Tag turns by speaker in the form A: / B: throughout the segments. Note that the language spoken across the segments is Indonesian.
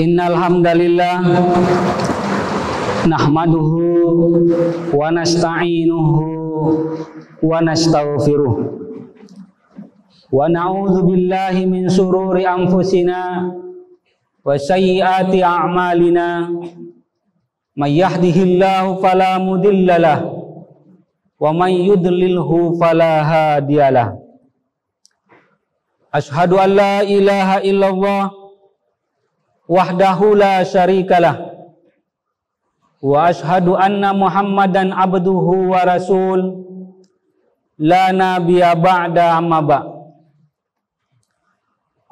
A: Innal hamdalillah nahmaduhu wa nasta'inuhu wa nastaghfiruh wa na'udzu billahi min shururi anfusina wa sayyiati a'malina may yahdihillahu fala mudhillalah wa may yudlilhu fala hadiyalah. Asyhadu an la ilaha illallah wahdahu la syarikalah wa asyhadu anna Muhammadan abduhu wa rasul la nabiyya ba'da amma ba'.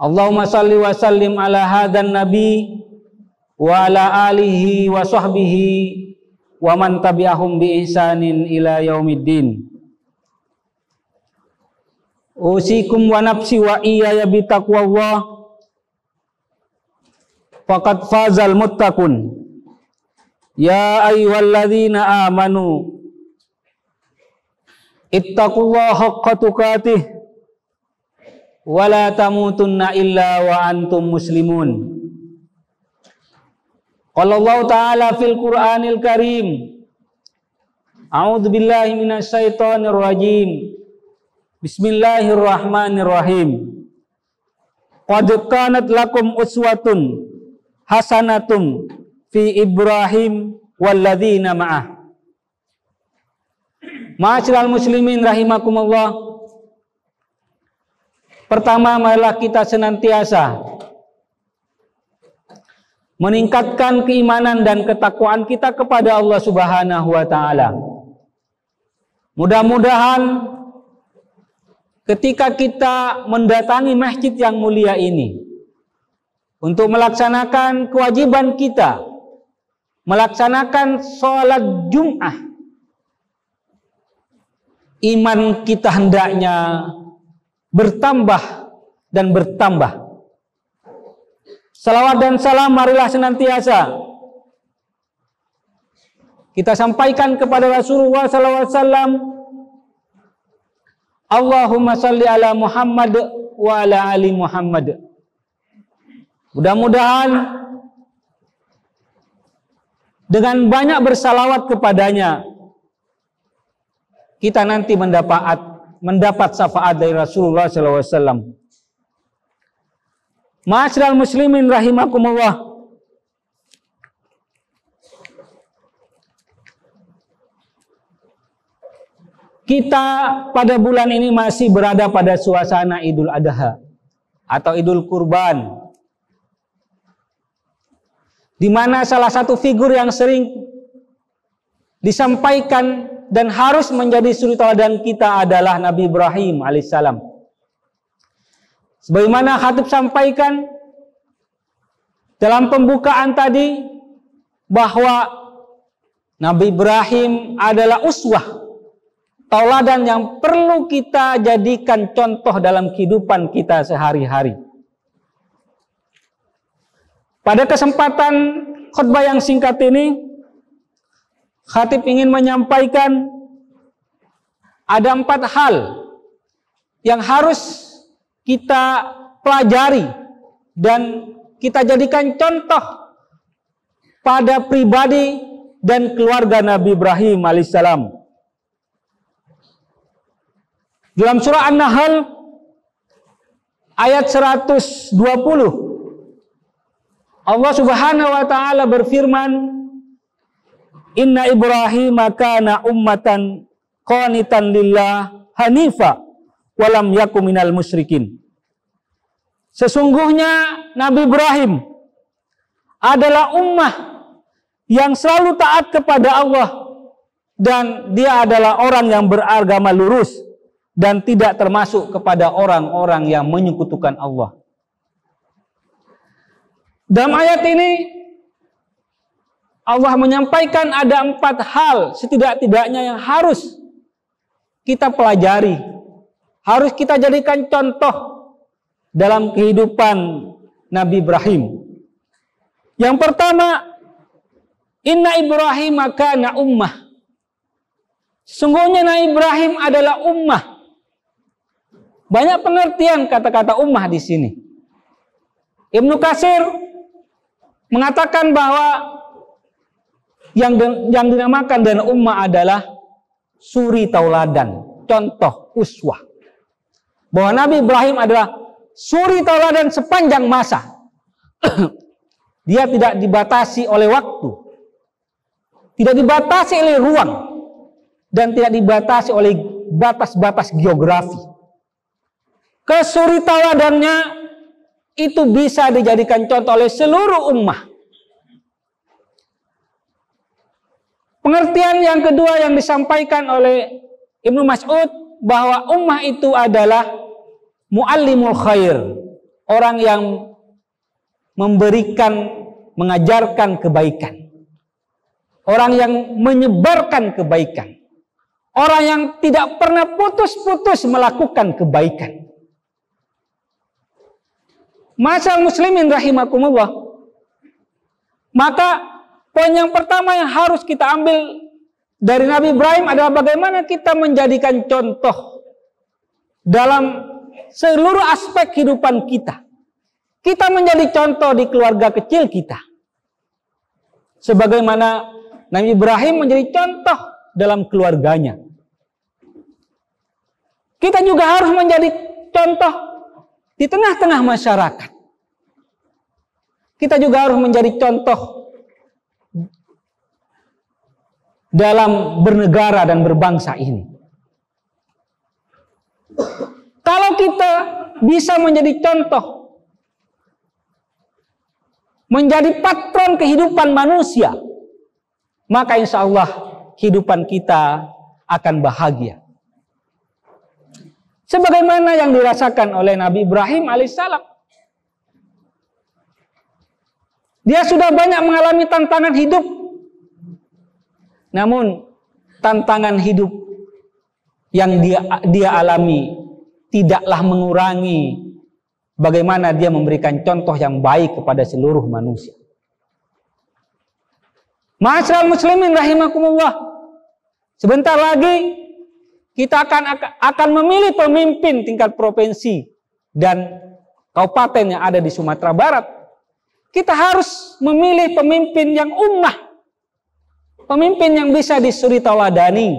A: Allahumma salli wa sallim ala hadan nabi wa ala alihi wa sahbihi wa man tabi'ahum bi ihsanin ila yaumiddin. Usikum wa nafsi wa iyaya bi taqwallah faqad fazal muttaqun. Ya ayyuhalladzina amanu ittaqullaha haqqa tuqatih wa la tamutunna illa wa antum muslimun. Qala Allah ta'ala fil Qur'anil Karim, a'udzu billahi minasy syaithanir rajim. Bismillahirrahmanirrahim. Qad kanat lakum uswatun hasanatum fi Ibrahim walladzina ma'ah. Ma'asyiral muslimin rahimakumullah. Pertama, marilah kita senantiasa meningkatkan keimanan dan ketakwaan kita kepada Allah Subhanahu wa taala. Mudah-mudahan ketika kita mendatangi masjid yang mulia ini untuk melaksanakan kewajiban kita, melaksanakan sholat Jum'ah, iman kita hendaknya bertambah dan bertambah. Salawat dan salam marilah senantiasa kita sampaikan kepada Rasulullah SAW. Allahumma salli ala Muhammad wa ala ali Muhammad. Mudah-mudahan dengan banyak bersalawat kepadanya kita nanti mendapat syafaat dari Rasulullah SAW. Ma'asyiral muslimin rahimakumullah. Kita pada bulan ini masih berada pada suasana Idul Adha atau Idul Kurban, di mana salah satu figur yang sering disampaikan dan harus menjadi suri teladan kita adalah Nabi Ibrahim alaihissalam. Sebagaimana khatib sampaikan dalam pembukaan tadi, bahwa Nabi Ibrahim adalah uswah, tauladan yang perlu kita jadikan contoh dalam kehidupan kita sehari-hari. Pada kesempatan khutbah yang singkat ini, khatib ingin menyampaikan ada 4 hal yang harus kita pelajari dan kita jadikan contoh pada pribadi dan keluarga Nabi Ibrahim alaihissalam. Dalam surah An-Nahl ayat 120, Allah Subhanahu wa taala berfirman, Inna Ibrahim kana ummatan qanitan lillah hanifa walam yakum minal musyrikin. Sesungguhnya Nabi Ibrahim adalah ummah yang selalu taat kepada Allah, dan dia adalah orang yang beragama lurus dan tidak termasuk kepada orang-orang yang menyekutukan Allah. Dalam ayat ini Allah menyampaikan ada 4 hal setidak-tidaknya yang harus kita pelajari, harus kita jadikan contoh dalam kehidupan Nabi Ibrahim. Yang pertama, Inna Ibrahim kana ummah. Sungguhnya Nabi Ibrahim adalah ummah. Banyak pengertian kata-kata ummah di sini. Ibnu Katsir mengatakan bahwa yang dinamakan dan ummah adalah suri tauladan, contoh uswah. Bahwa Nabi Ibrahim adalah suri tauladan sepanjang masa. Dia tidak dibatasi oleh waktu, tidak dibatasi oleh ruang, dan tidak dibatasi oleh batas-batas geografi. Kesuri tauladannya itu bisa dijadikan contoh oleh seluruh ummah. Pengertian yang kedua yang disampaikan oleh Ibnu Mas'ud, bahwa ummah itu adalah muallimul khair, orang yang memberikan, mengajarkan kebaikan, orang yang menyebarkan kebaikan, orang yang tidak pernah putus-putus melakukan kebaikan. Ma'asyiral muslimin rahimakumullah. Maka poin yang pertama yang harus kita ambil dari Nabi Ibrahim adalah bagaimana kita menjadikan contoh dalam seluruh aspek kehidupan kita. Kita menjadi contoh di keluarga kecil kita, sebagaimana Nabi Ibrahim menjadi contoh dalam keluarganya. Kita juga harus menjadi contoh di tengah-tengah masyarakat. Kita juga harus menjadi contoh dalam bernegara dan berbangsa ini. Kalau kita bisa menjadi contoh, menjadi patron kehidupan manusia, maka insya Allah kehidupan kita akan bahagia. Sebagaimana yang dirasakan oleh Nabi Ibrahim alaihissalam. Dia sudah banyak mengalami tantangan hidup. Namun tantangan hidup yang dia alami tidaklah mengurangi bagaimana dia memberikan contoh yang baik kepada seluruh manusia. Ma'asyiral muslimin rahimakumullah. Sebentar lagi kita akan memilih pemimpin tingkat provinsi dan kabupaten yang ada di Sumatera Barat. Kita harus memilih pemimpin yang ummah, pemimpin yang bisa disuri tauladani,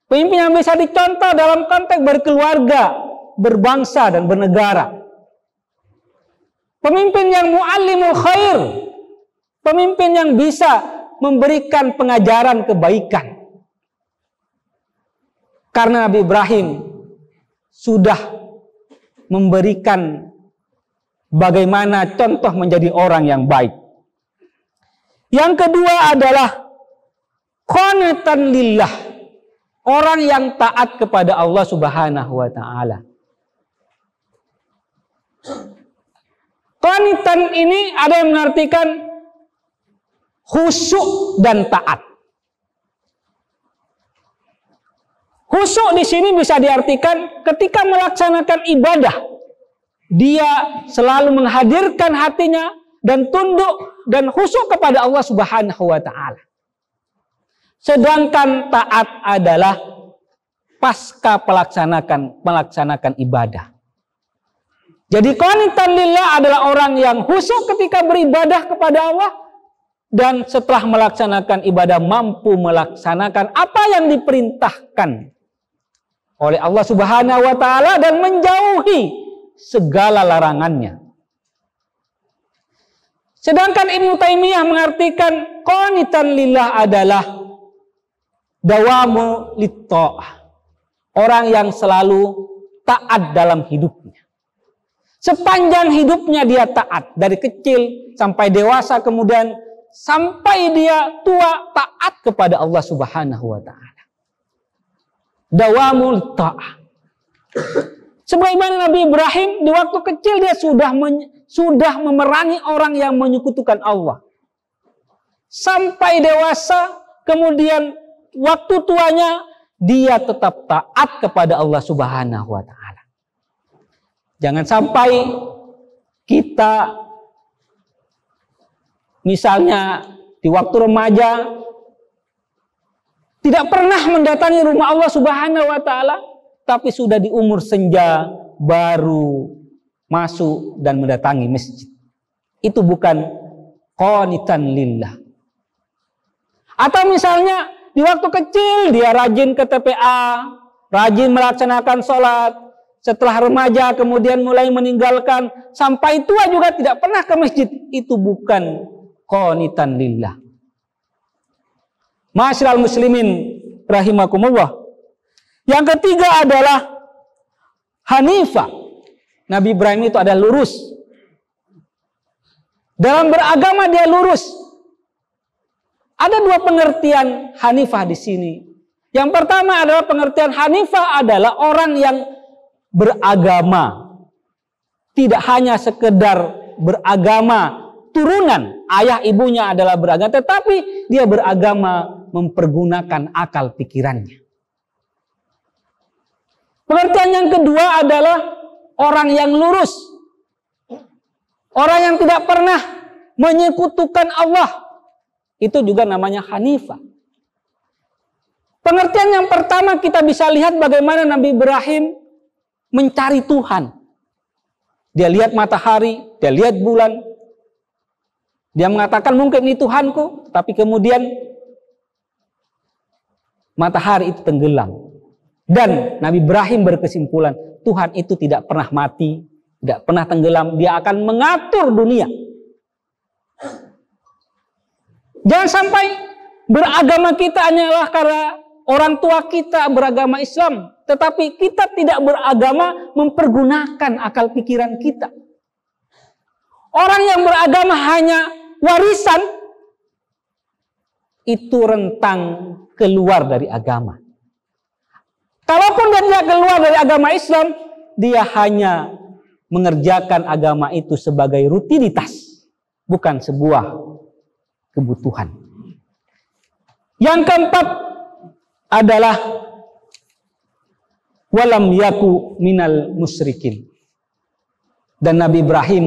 A: pemimpin yang bisa dicontoh dalam konteks berkeluarga, berbangsa dan bernegara. Pemimpin yang muallimul khair, pemimpin yang bisa memberikan pengajaran kebaikan. Karena Nabi Ibrahim sudah memberikan bagaimana contoh menjadi orang yang baik. Yang kedua adalah qanitan lillah, orang yang taat kepada Allah Subhanahu wa taala. Qanitan ini ada yang mengartikan khusyuk dan taat. Khusyuk di sini bisa diartikan ketika melaksanakan ibadah, dia selalu menghadirkan hatinya dan tunduk dan khusyuk kepada Allah Subhanahu wa taala. Sedangkan taat adalah pasca melaksanakan ibadah. Jadi qanitan lillah adalah orang yang khusyuk ketika beribadah kepada Allah, dan setelah melaksanakan ibadah mampu melaksanakan apa yang diperintahkan oleh Allah Subhanahu wa taala dan menjauhi segala larangannya. Sedangkan Ibnu Taimiyah mengartikan qanitan lillah adalah dawamu litta'ah, orang yang selalu taat dalam hidupnya. Sepanjang hidupnya dia taat, dari kecil sampai dewasa, kemudian sampai dia tua taat kepada Allah Subhanahu wa taala. Dawamul ta'ah. Sebagaimana Nabi Ibrahim di waktu kecil dia sudah memerangi orang yang menyekutukan Allah. Sampai dewasa, kemudian waktu tuanya dia tetap taat kepada Allah Subhanahu wa taala. Jangan sampai kita misalnya di waktu remaja tidak pernah mendatangi rumah Allah Subhanahu wa taala, tapi sudah di umur senja baru masuk dan mendatangi masjid. Itu bukan qanitan lillah. Atau misalnya di waktu kecil dia rajin ke TPA, rajin melaksanakan sholat. Setelah remaja kemudian mulai meninggalkan, sampai tua juga tidak pernah ke masjid. Itu bukan qanitan lillah. Ma'asyiral muslimin rahimakumullah. Yang ketiga adalah hanifah. Nabi Ibrahim itu adalah lurus. Dalam beragama dia lurus. Ada dua pengertian hanifah di sini. Yang pertama adalah pengertian hanifah adalah orang yang beragama. Tidak hanya sekedar beragama turunan, ayah ibunya adalah beragama, tetapi dia beragama mempergunakan akal pikirannya. Pengertian yang kedua adalah orang yang lurus. Orang yang tidak pernah menyekutukan Allah. Itu juga namanya hanifah. Pengertian yang pertama kita bisa lihat bagaimana Nabi Ibrahim mencari Tuhan. Dia lihat matahari, dia lihat bulan. Dia mengatakan mungkin ini Tuhanku, tapi kemudian matahari itu tenggelam. Dan Nabi Ibrahim berkesimpulan, Tuhan itu tidak pernah mati, tidak pernah tenggelam, dia akan mengatur dunia. Jangan sampai beragama kita hanyalah karena orang tua kita beragama Islam, tetapi kita tidak beragama mempergunakan akal pikiran kita. Orang yang beragama hanya warisan, itu rentang keluar dari agama. Kalaupun dia tidak keluar dari agama Islam, dia hanya mengerjakan agama itu sebagai rutinitas, bukan sebuah kebutuhan. Yang keempat adalah walam yaku minal musyrikin. Dan Nabi Ibrahim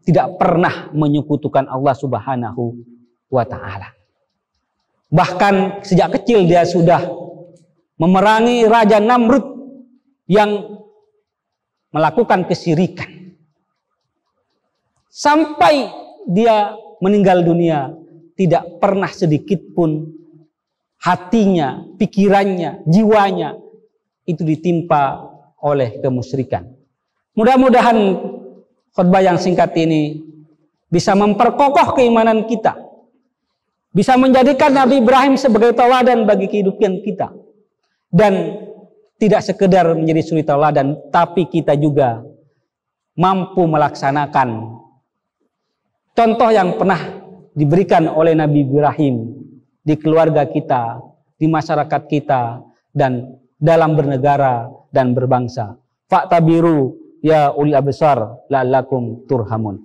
A: tidak pernah menyekutukan Allah Subhanahu wa ta'ala. Bahkan sejak kecil dia sudah memerangi Raja Namrud yang melakukan kesyirikan. Sampai dia meninggal dunia, tidak pernah sedikit pun hatinya, pikirannya, jiwanya itu ditimpa oleh kemusyrikan. Mudah-mudahan khutbah yang singkat ini bisa memperkokoh keimanan kita, bisa menjadikan Nabi Ibrahim sebagai tauladan bagi kehidupan kita, dan tidak sekedar menjadi suri tauladan, tapi kita juga mampu melaksanakan contoh yang pernah diberikan oleh Nabi Ibrahim di keluarga kita, di masyarakat kita, dan dalam bernegara dan berbangsa. Fa'tabiru ya ulil absar la'allakum turhamun.